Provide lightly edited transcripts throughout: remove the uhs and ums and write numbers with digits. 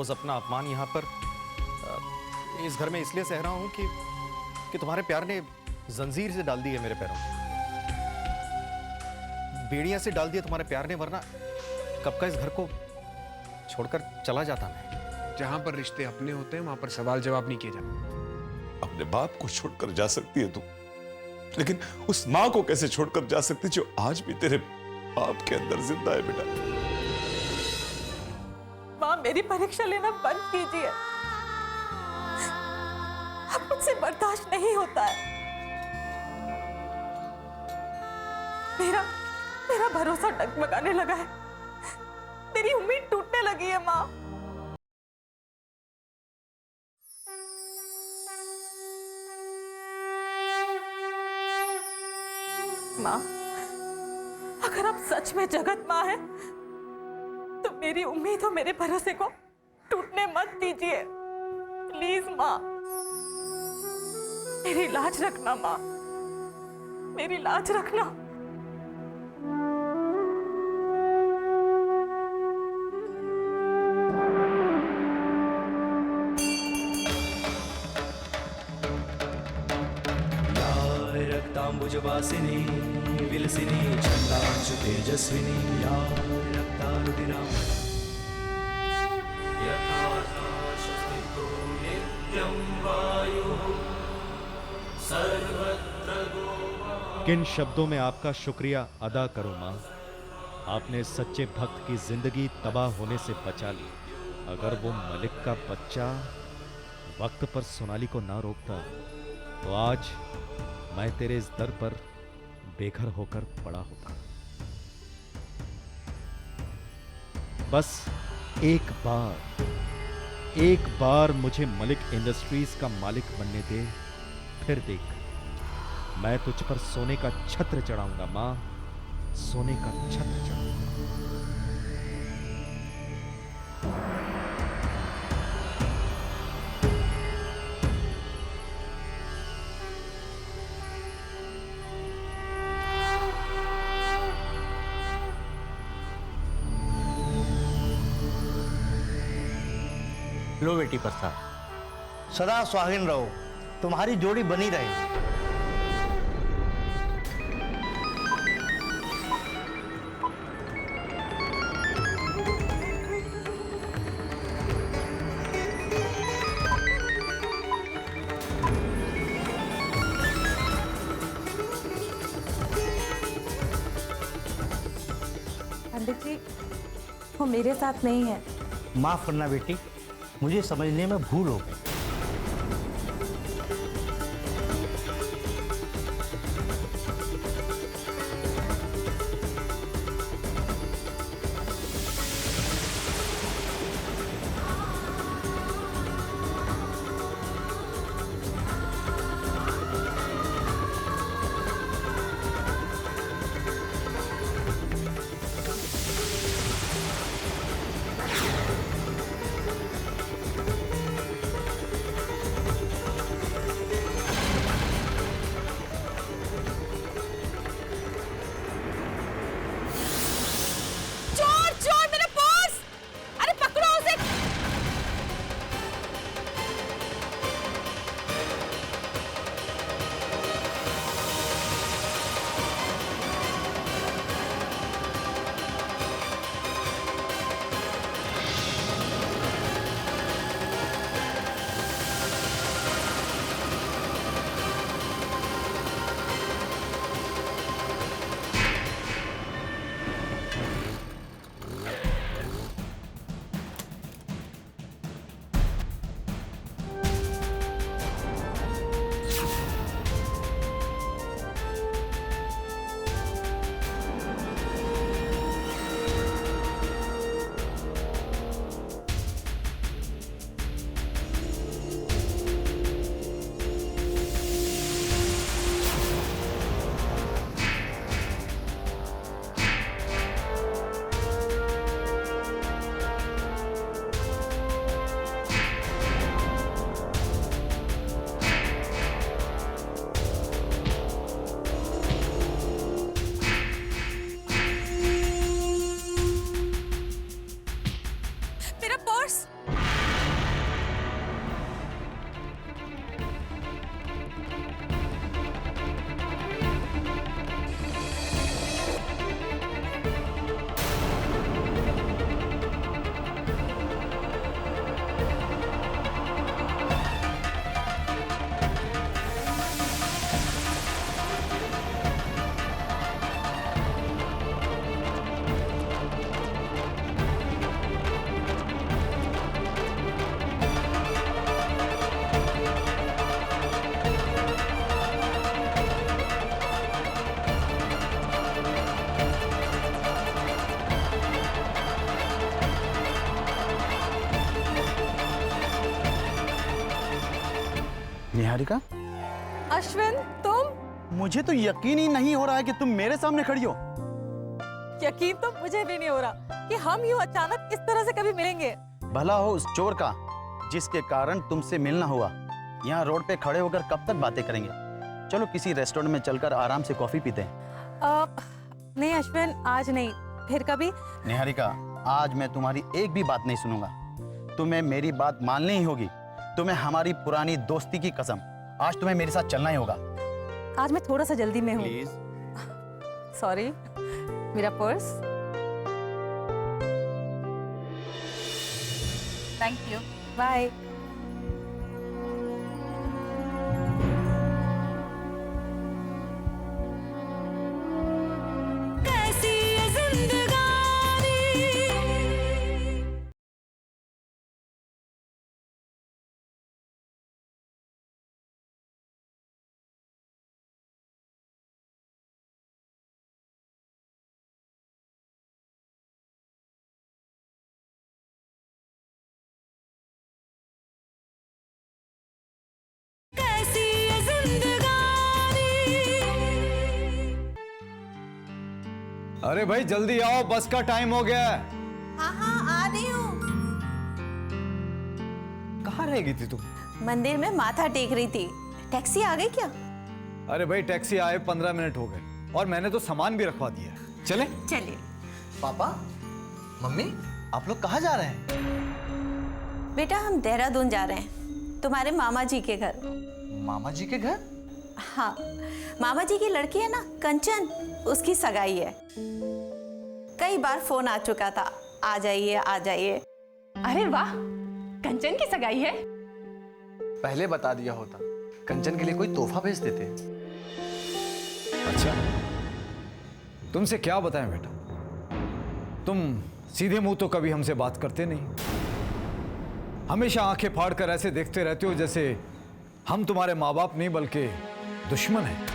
रोज अपना अपमान यहाँ पर इस घर में इसलिए सह रहा हूं कि तुम्हारे प्यार ने जंजीर से डाल दी है मेरे पैरों में, बेड़ियां से डाल दिया तुम्हारे प्यार ने, वरना कब का इस घर को छोड़कर चला जाता मैं। जहां पर रिश्ते अपने होते हैं वहां पर सवाल जवाब नहीं किए जाते। अपने बाप को छोड़कर जा सकती है तू, लेकिन उस मां को कैसे छोड़कर जा सकती जो आज भी तेरे बाप के अंदर जिंदा है बेटा। माँ, मेरी परीक्षा लेना बंद कीजिए, अब मुझसे बर्दाश्त नहीं होता है। मेरा भरोसा डगमगाने लगा है, मेरी उम्मीद टूटने लगी है माँ। माँ, अगर आप सच में जगत माँ हैं, तो मेरी उम्मीद और मेरे भरोसे को टूटने मत दीजिए, प्लीज माँ। मेरी लाज रखना माँ, मेरी लाज रखना। रक्तांबुजवासिनी विलसिनी छंदांशु तेजस्विनी या रक्तारुधिरा यथाशस्तितो नित्यं वायुः सर्वत्र गोवा। किन शब्दों में आपका शुक्रिया अदा करूं मां, आपने सच्चे भक्त की जिंदगी तबाह होने से बचा ली। अगर वो मलिक का बच्चा वक्त पर सोनाली को ना रोकता तो आज मैं तेरे इस दर पर बेघर होकर पड़ा होता। बस एक बार मुझे मलिक इंडस्ट्रीज का मालिक बनने दे, फिर देख मैं तुझ पर सोने का छत्र चढ़ाऊंगा मां, सोने का छत्र चढ़ाऊंगा। लो बेटी प्रसाद, सदा सुहागिन रहो, तुम्हारी जोड़ी बनी रहे। पंडित जी, वो मेरे साथ नहीं है। माफ करना बेटी, मुझे समझने में भूल हो गई। निहारिका, अश्विन, तुम? मुझे तो यकीन ही नहीं हो रहा है कि तुम मेरे सामने खड़ी हो। यकीन तो मुझे भी नहीं हो रहा कि हम यूं अचानक इस तरह से कभी मिलेंगे। भला हो उस चोर का जिसके कारण तुमसे मिलना हुआ। यहाँ रोड पे खड़े होकर कब तक बातें करेंगे? चलो किसी रेस्टोरेंट में चलकर आराम से कॉफी पीते हैं। नहीं अश्विन, आज नहीं, फिर कभी। निहारिका, आज मैं तुम्हारी एक भी बात नहीं सुनूंगा। तुम्हें मेरी बात माननी ही होगी। तुम्हें हमारी पुरानी दोस्ती की कसम, आज तुम्हें मेरे साथ चलना ही होगा। आज मैं थोड़ा सा जल्दी में हूँ। प्लीज। सॉरी, मेरा पर्स। Thank you, bye. अरे भाई जल्दी आओ, बस का टाइम हो गया है। हाँ हाँ आ रही हूँ। कहाँ रह गई थी तुम? मंदिर में माथा टेक रही थी। टैक्सी आ गई क्या? अरे भाई टैक्सी आए 15 मिनट हो गए और मैंने तो सामान भी रखवा दिया। चले? चलिए। पापा, मम्मी, आप लोग कहाँ जा रहे हैं? बेटा हम देहरादून जा रहे हैं, तुम्हारे मामा जी के घर। मामा जी के घर? हाँ, मामा जी की लड़की है ना कंचन, उसकी सगाई है। कई बार फोन आ चुका था, आ जाइए आ जाइए। अरे वाह, कंचन की सगाई है। पहले बता दिया होता, कंचन के लिए कोई तोहफा भेज देते। अच्छा, तुमसे क्या बताएं बेटा, तुम सीधे मुंह तो कभी हमसे बात करते नहीं। हमेशा आंखें फाड़ कर ऐसे देखते रहते हो जैसे हम तुम्हारे माँ बाप नहीं बल्कि दुश्मन हैं।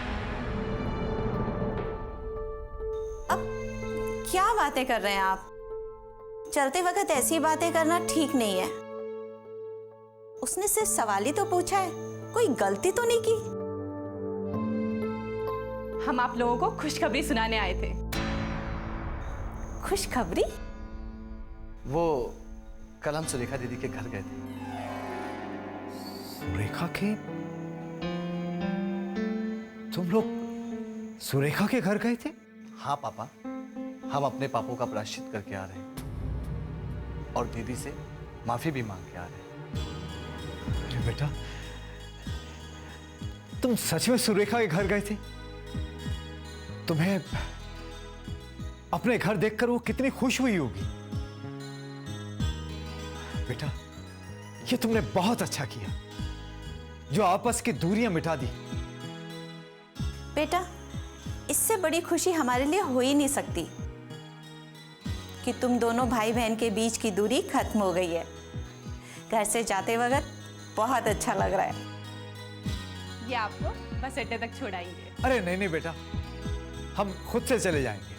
अब क्या बातें कर रहे हैं आप? चलते वक्त ऐसी बातें करना ठीक नहीं है। उसने सिर्फ सवाल ही तो पूछा है, कोई गलती तो नहीं की। हम आप लोगों को खुशखबरी सुनाने आए थे। खुशखबरी? वो कल हम सुरेखा दीदी के घर गए थे। सुरेखा के? तुम लोग सुरेखा के घर गए थे? हाँ पापा, हम अपने पापों का प्रायश्चित करके आ रहे हैं और दीदी से माफी भी मांग के आ रहे हैं। अरे बेटा, तुम सच में सुरेखा के घर गए थे? तुम्हें अपने घर देखकर वो कितनी खुश हुई होगी। बेटा, ये तुमने बहुत अच्छा किया जो आपस की दूरियां मिटा दी। बेटा, इससे बड़ी खुशी हमारे लिए हो ही नहीं सकती कि तुम दोनों भाई बहन के बीच की दूरी खत्म हो गई है। घर से जाते वक्त बहुत अच्छा लग रहा है। ये आपको बस अड्डे तक छोड़ाएंगे। अरे नहीं नहीं बेटा, हम खुद से चले जाएंगे।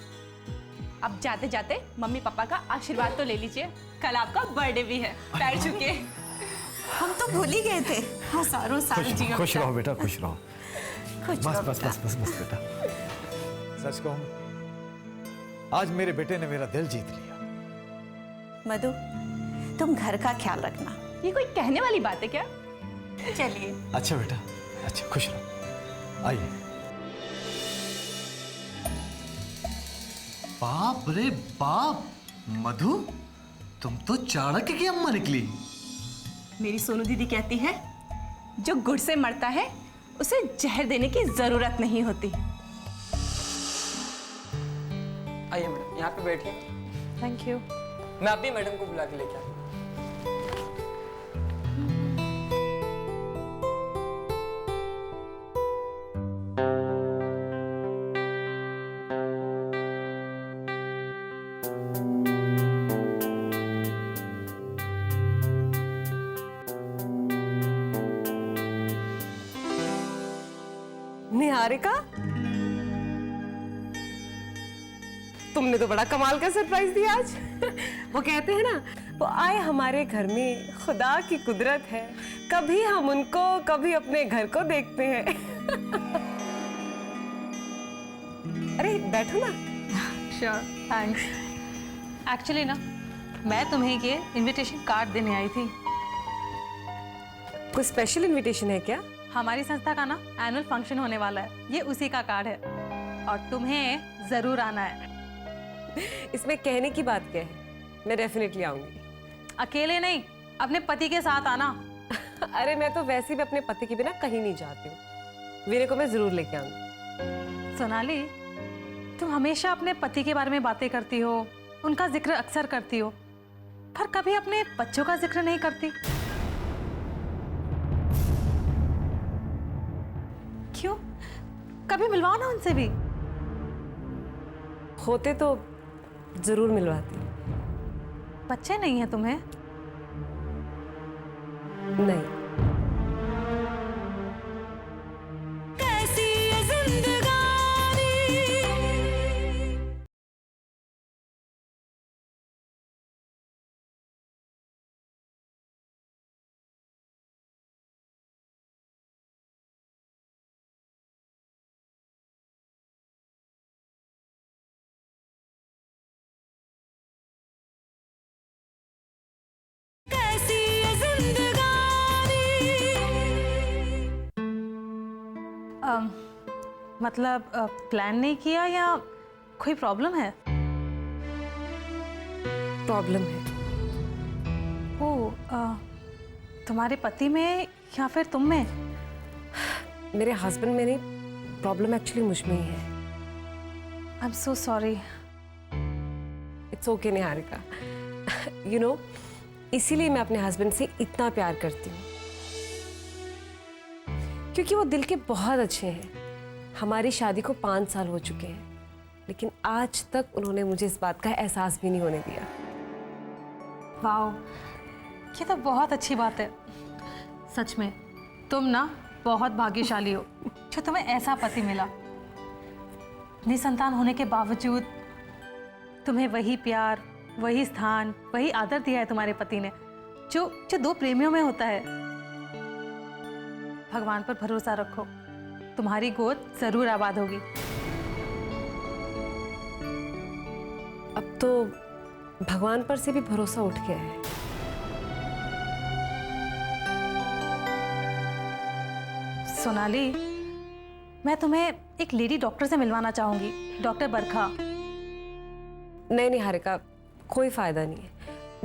अब जाते जाते मम्मी पापा का आशीर्वाद तो ले लीजिए, कल आपका बर्थडे भी है। पैर छूके। हम तो भूल ही गए थे। हजारों साल जियो। खुश रहो बेटा, खुश रहो। खुश बस रहो बस बेटा। बस बस बस बेटा। सच कहूं, आज मेरे बेटे ने मेरा दिल जीत लिया। मधु, तुम घर का ख्याल रखना। ये कोई कहने वाली बात है क्या? चलिए। अच्छा बेटा, अच्छा खुश रहो। आइए। बाप रे बाप, मधु तुम तो चाणक्य की अम्मा निकली। मेरी सोनू दीदी कहती है, जो गुड़ से मरता है उसे जहर देने की जरूरत नहीं होती। आइए मैडम, यहाँ पे बैठिए। Thank you. मैं अभी मैडम को बुला के लेके आया। निहारिका, तुमने तो बड़ा कमाल का सरप्राइज दिया आज। वो कहते हैं ना, वो आए हमारे घर में, खुदा की कुदरत है। कभी हम उनको, कभी अपने घर को देखते हैं। अरे बैठो ना। Sure, thanks. एक्चुअली ना मैं तुम्हें ये इनविटेशन कार्ड देने आई थी। कोई स्पेशल इनविटेशन है क्या? हमारी संस्था का ना एनुअल फंक्शन होने वाला है, ये उसी का कार्ड है और तुम्हें जरूर आना है। इसमें कहने की बात क्या है? मैं डेफिनेटली आऊंगी। अकेले नहीं, अपने पति के साथ आना। अरे मैं तो वैसे भी अपने पति के बिना कहीं नहीं जाती हूँ। वीरे को मैं जरूर लेके आऊंगी। सोनाली, तुम हमेशा अपने पति के बारे में बातें करती हो, उनका जिक्र अक्सर करती हो, पर कभी अपने बच्चों का जिक्र नहीं करती। क्यों? कभी मिलवाओ ना उनसे भी। होते तो जरूर मिलवाती। बच्चे नहीं है तुम्हें? नहीं। कैसी ये जिंदगानी। कैसी ये जिंदगानी। मतलब प्लान नहीं किया या कोई प्रॉब्लम है? प्रॉब्लम है। तुम्हारे पति में या फिर तुम में? मेरे हस्बैंड में नहीं, प्रॉब्लम एक्चुअली मुझ में ही है। I am so sorry. It's okay Niharika. You know, इसीलिए मैं अपने हस्बैंड से इतना प्यार करती हूँ, क्योंकि वो दिल के बहुत अच्छे हैं। हमारी शादी को 5 साल हो चुके हैं, लेकिन आज तक उन्होंने मुझे इस बात का एहसास भी नहीं होने दिया। वाओ, ये तो बहुत अच्छी बात है। सच में तुम ना बहुत भाग्यशाली हो जो तुम्हें ऐसा पति मिला। निसंतान होने के बावजूद तुम्हें वही प्यार, वही स्थान, वही आदर दिया है तुम्हारे पति ने जो दो प्रेमियों में होता है। भगवान पर भरोसा रखो, तुम्हारी गोद जरूर आबाद होगी। अब तो भगवान पर से भी भरोसा उठ गया है। सोनाली, मैं तुम्हें एक लेडी डॉक्टर से मिलवाना चाहूंगी, डॉक्टर बरखा। नहीं निहारिका, कोई फायदा नहीं है।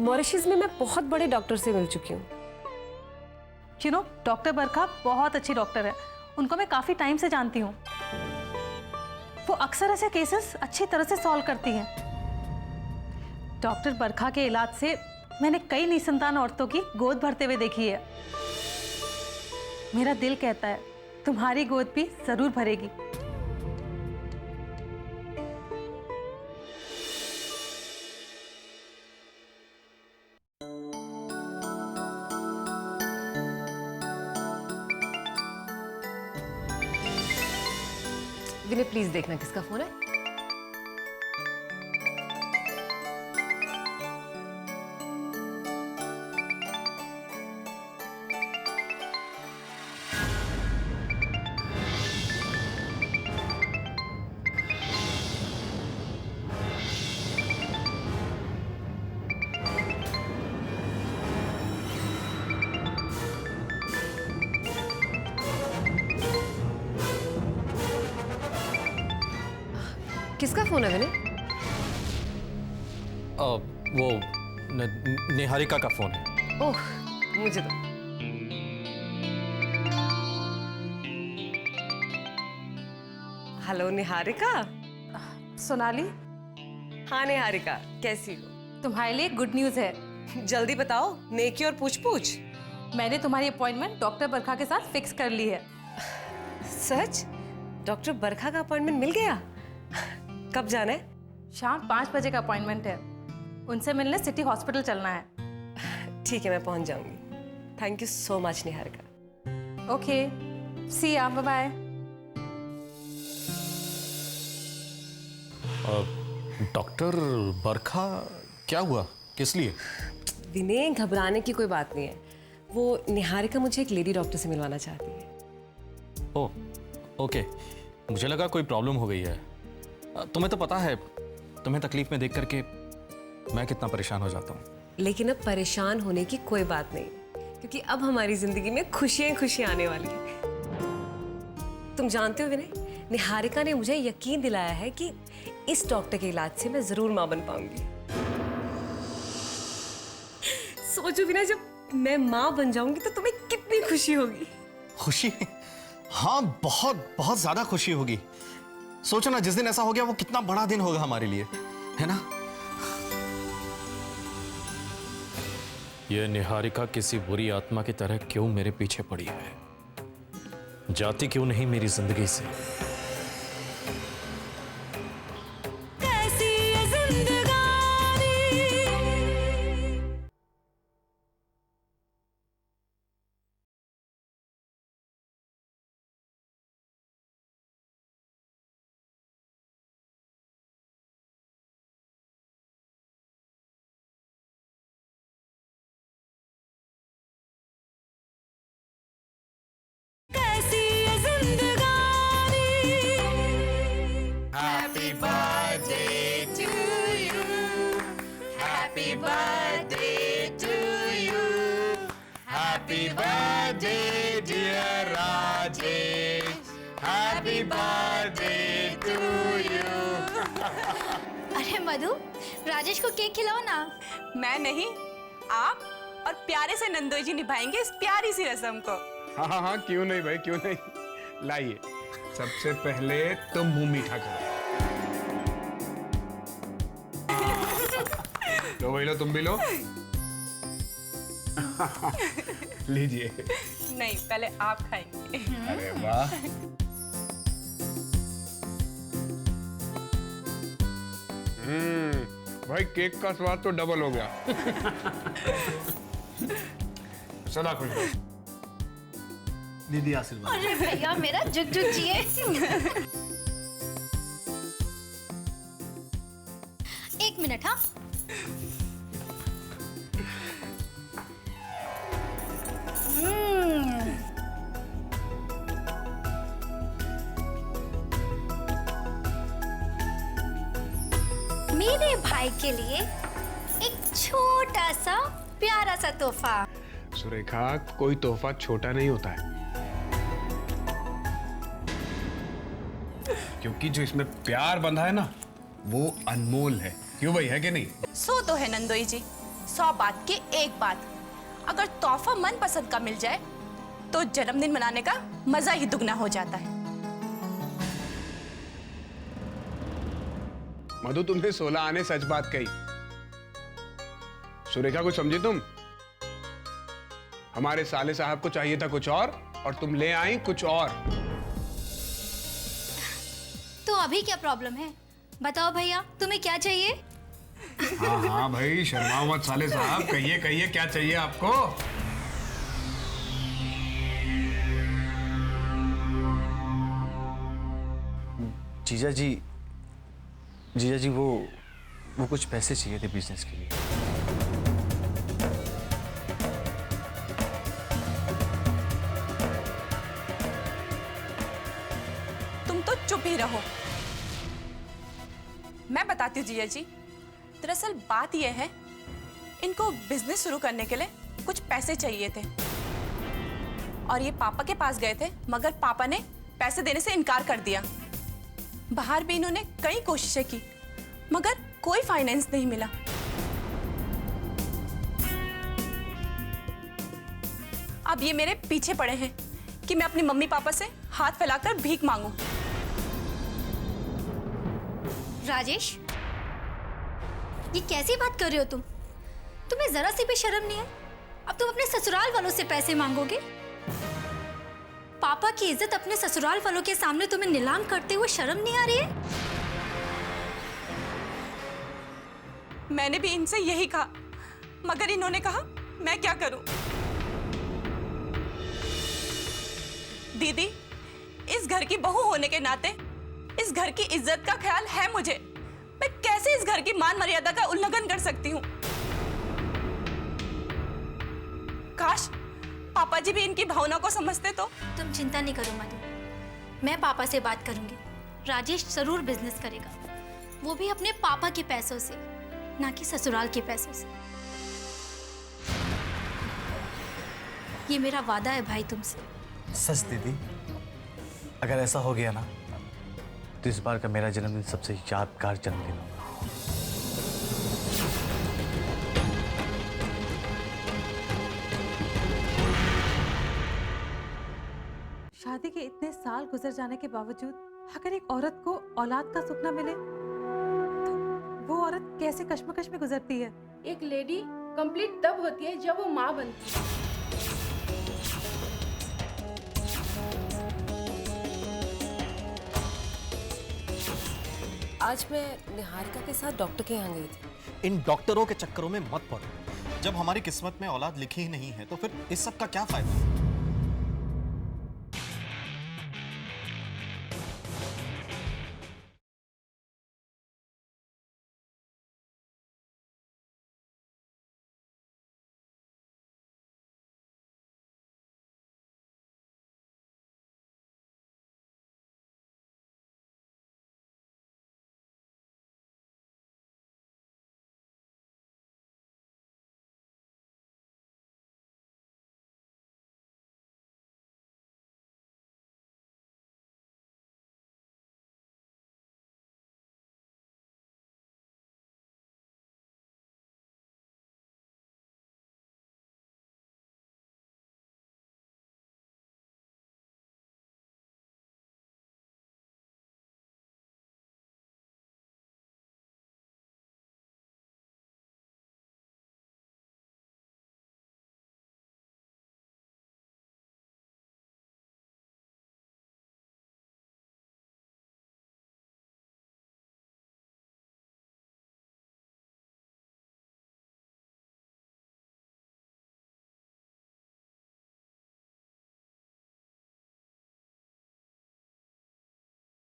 मॉरिशस में मैं बहुत बड़े डॉक्टर से मिल चुकी हूँ। यू नो, डॉक्टर बरखा बहुत अच्छी डॉक्टर है, उनको मैं काफी टाइम से जानती हूँ। वो अक्सर ऐसे केसेस अच्छी तरह से सॉल्व करती हैं। डॉक्टर बरखा के इलाज से मैंने कई निसंतान औरतों की गोद भरते हुए देखी है। मेरा दिल कहता है तुम्हारी गोद भी जरूर भरेगी। विनय प्लीज देखना किसका फोन है। किसका फोन है विनय? वो निहारिका का फोन है। ओह, मुझे तो। हेलो निहारिका। सोनाली। हाँ निहारिका, कैसी हो? तुम्हारे लिए गुड न्यूज है। जल्दी बताओ, नेकी और पूछ पूछ। मैंने तुम्हारी अपॉइंटमेंट डॉक्टर बरखा के साथ फिक्स कर ली है। सच? डॉक्टर बरखा का अपॉइंटमेंट मिल गया? कब जाना है? शाम 5 बजे का अपॉइंटमेंट है। उनसे मिलने सिटी हॉस्पिटल चलना है। ठीक है, मैं पहुंच जाऊंगी। Thank you so much Niharika. Okay, see you, bye bye. Doctor Barkha क्या हुआ, किस लिए? विनय, घबराने की कोई बात नहीं है। वो निहारिका मुझे एक लेडी डॉक्टर से मिलवाना चाहती है। ओह, ओके। मुझे लगा कोई प्रॉब्लम हो गई है। तुम्हें तो पता है, तुम्हें तकलीफ में देख करके मैं कितना परेशान हो जाता हूँ। लेकिन अब परेशान होने की कोई बात नहीं, क्योंकि अब हमारी जिंदगी में खुशियां खुशियां आने वाली हैं। तुम जानते हो विनय, निहारिका ने मुझे यकीन दिलाया है कि इस डॉक्टर के इलाज से मैं जरूर मां बन पाऊंगी। सोचो विनय, जब मैं मां बन जाऊंगी तो तुम्हें कितनी खुशी होगी। खुशी? हाँ, बहुत बहुत ज्यादा खुशी होगी। सोचो ना, जिस दिन ऐसा हो गया वो कितना बड़ा दिन होगा हमारे लिए, है ना? यह निहारिका किसी बुरी आत्मा की तरह क्यों मेरे पीछे पड़ी है? जाती क्यों नहीं मेरी जिंदगी से? कैसी ये जिंदगानी। कैसी ये जिंदगानी। Happy birthday to you, happy birthday to you, happy birthday dear Rajesh, happy birthday to you. अरे मधु, राजेश को केक खिलाओ ना। मैं नहीं, आप और प्यारे से नंदोई जी निभाएंगे इस प्यारी सी रस्म को। हाँ हाँ हाँ, क्यों नहीं भाई, क्यों नहीं। लाइए, सबसे पहले तुम मुंह मीठा करो। लो भाई, लो, तुम भी लो। लीजिए। नहीं, पहले आप खाएंगे। अरे वाह। भाई केक का स्वाद तो डबल हो गया। सदा खुश रहो। दीदी आशीर्वाद। अरे भैया मेरा जुग जुग जिए। एक मिनट, हाँ। मेरे भाई के लिए एक छोटा सा प्यारा सा तोहफा। सुरेखा, कोई तोहफा छोटा नहीं होता है, क्योंकि जो इसमें प्यार बंधा है ना, वो अनमोल है। क्यों भाई, है कि नहीं? सो तो है नंदोई जी, 100 बात की एक बात। अगर तोहफा मन पसंद का मिल जाए तो जन्मदिन मनाने का मजा ही दुगना हो जाता है। मधु, तुमने 16 आने सच बात कही। सुरेखा, कुछ समझी तुम? हमारे साले साहब को चाहिए था कुछ और तुम ले आई कुछ और। तो अभी क्या प्रॉब्लम है? बताओ भैया, तुम्हें क्या चाहिए? हाँ हाँ भाई, शर्माओ मत साले साहब, कहिए कहिए, क्या चाहिए आपको? जीजा जी वो कुछ पैसे चाहिए थे बिजनेस के लिए। तुम तो चुप ही रहो। मैं बताती हूँ जीजा जी, दरअसल बात यह है, इनको बिजनेस शुरू करने के लिए कुछ पैसे चाहिए थे और ये पापा के पास गए थे, मगर पापा ने पैसे देने से इनकार कर दिया। बाहर भी इन्होंने कई कोशिशें की, मगर कोई फाइनेंस नहीं मिला। अब ये मेरे पीछे पड़े हैं कि मैं अपनी मम्मी पापा से हाथ फैलाकर भीख मांगूं। राजेश, ये कैसी बात कर रहे हो तुम? तुम्हें जरा सी भी शर्म नहीं है? अब तुम अपने ससुराल वालों से पैसे मांगोगे? पापा की इज्जत अपने ससुराल वालों के सामने तुम्हें नीलाम करते हुए शर्म नहीं आ रही है? मैंने भी इनसे यही कहा, मगर इन्होंने कहा मैं क्या करूं। दीदी, इस घर की बहू होने के नाते इस घर की इज्जत का ख्याल है मुझे। मैं कैसे इस घर की मान मर्यादा का उल्लंघन कर सकती हूँ? काश पापा जी भी इनकी भावना को समझते तो। तुम चिंता नहीं करो मधु, मैं पापा से बात करूंगी। राजेश जरूर बिजनेस करेगा, वो भी अपने पापा के पैसों से, ना कि ससुराल के पैसों से। ये मेरा वादा है भाई तुमसे। सच दीदी, अगर ऐसा हो गया ना तो इस बार का मेरा जन्मदिन सबसे यादगार जन्मदिन होगा। शादी के इतने साल गुजर जाने के बावजूद अगर एक औरत को औलाद का सपना मिले तो वो औरत कैसे कश्मकश में गुजरती है। एक लेडी कंप्लीट तब होती है जब वो माँ बनती है। आज मैं निहारिका के साथ डॉक्टर के यहाँ गई थी। इन डॉक्टरों के चक्करों में मत पड़ो। जब हमारी किस्मत में औलाद लिखी ही नहीं है तो फिर इस सब का क्या फायदा।